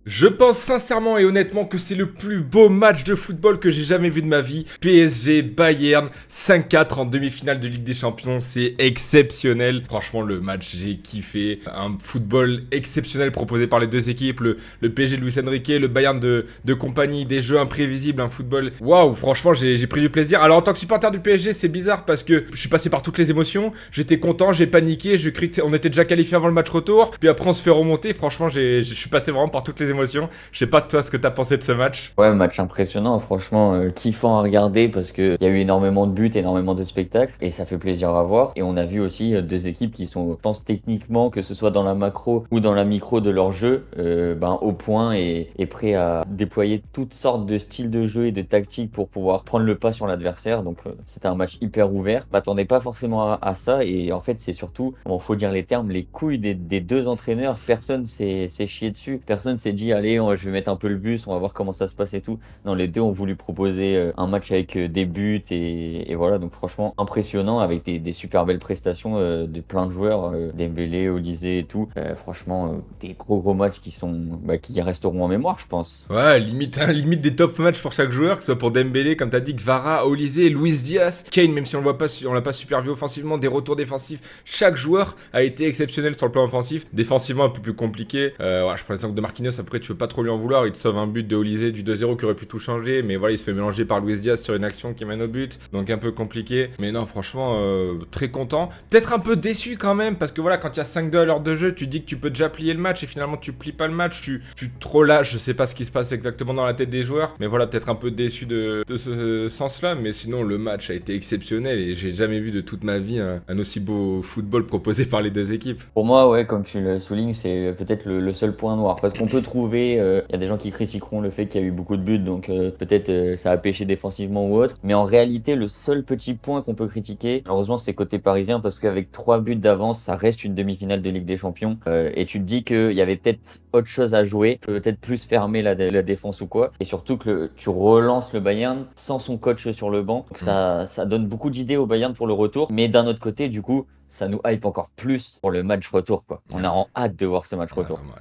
Je pense sincèrement et honnêtement que c'est le plus beau match de football que j'ai jamais vu de ma vie. PSG Bayern 5-4 en demi-finale de Ligue des Champions, c'est exceptionnel. Franchement, le match, j'ai kiffé. Un football exceptionnel proposé par les deux équipes. Le PSG de Luis Enrique, le Bayern de compagnie, des jeux imprévisibles, un football. Waouh, franchement, j'ai pris du plaisir. Alors, en tant que supporter du PSG, c'est bizarre parce que je suis passé par toutes les émotions. J'étais content, j'ai paniqué, je crie qu'on était déjà qualifié avant le match retour. Puis après, on se fait remonter. Franchement, je suis passé vraiment par toutes les émotions. Je sais pas toi ce que t'as pensé de ce match. Ouais, match impressionnant, franchement, kiffant à regarder parce que il y a eu énormément de buts, énormément de spectacles et ça fait plaisir à voir. Et on a vu aussi deux équipes qui sont, je pense techniquement, que ce soit dans la macro ou dans la micro de leur jeu, au point et prêt à déployer toutes sortes de styles de jeu et de tactiques pour pouvoir prendre le pas sur l'adversaire. Donc c'était un match hyper ouvert. Je m'attendais pas forcément à ça et en fait c'est surtout, bon, faut dire les termes, les couilles des deux entraîneurs. Personne s'est chié dessus. Personne s'est dit allez, je vais mettre un peu le bus, on va voir comment ça se passe et tout. Non, les deux ont voulu proposer un match avec des buts et voilà, donc franchement impressionnant avec des super belles prestations de plein de joueurs, Dembélé, Olysée et tout. Franchement, des gros matchs qui resteront en mémoire, je pense. Ouais, limite, hein, limite des top matchs pour chaque joueur, que ce soit pour Dembélé, comme t'as dit, Kvara, Olysée, Luis Diaz, Kane, même si on le voit pas, on l'a pas super vu offensivement, des retours défensifs. Chaque joueur a été exceptionnel sur le plan offensif. Défensivement, un peu plus compliqué. Ouais, je prends l'exemple de Marquinhos, après tu veux pas trop lui en vouloir, il te sauve un but de Olysée du 2-0 qui aurait pu tout changer, mais voilà, il se fait mélanger par Luis Diaz sur une action qui mène au but, donc un peu compliqué. Mais non, franchement, très content. Peut-être un peu déçu quand même, parce que voilà, quand il y a 5-2 à l'heure de jeu, tu dis que tu peux déjà plier le match et finalement tu plies pas le match, tu te relâches, je sais pas ce qui se passe exactement dans la tête des joueurs, mais voilà, peut-être un peu déçu de ce sens-là, mais sinon le match a été exceptionnel et j'ai jamais vu de toute ma vie un aussi beau football proposé par les deux équipes. Pour moi, ouais, comme tu le soulignes, c'est peut-être le seul point noir. Parce qu'on peut trouver, il y a des gens qui critiqueront le fait qu'il y a eu beaucoup de buts, donc peut-être ça a pêché défensivement ou autre. Mais en réalité, le seul petit point qu'on peut critiquer, malheureusement, c'est côté parisien, parce qu'avec 3 buts d'avance, ça reste une demi-finale de Ligue des Champions. Et tu te dis qu'il y avait peut-être autre chose à jouer, peut-être plus fermer la défense ou quoi. Et surtout que tu relances le Bayern sans son coach sur le banc. Donc ça donne beaucoup d'idées au Bayern pour le retour. Mais d'un autre côté, du coup, ça nous hype encore plus pour le match retour, quoi. On a Ah, hâte de voir ce match ah, retour. vraiment.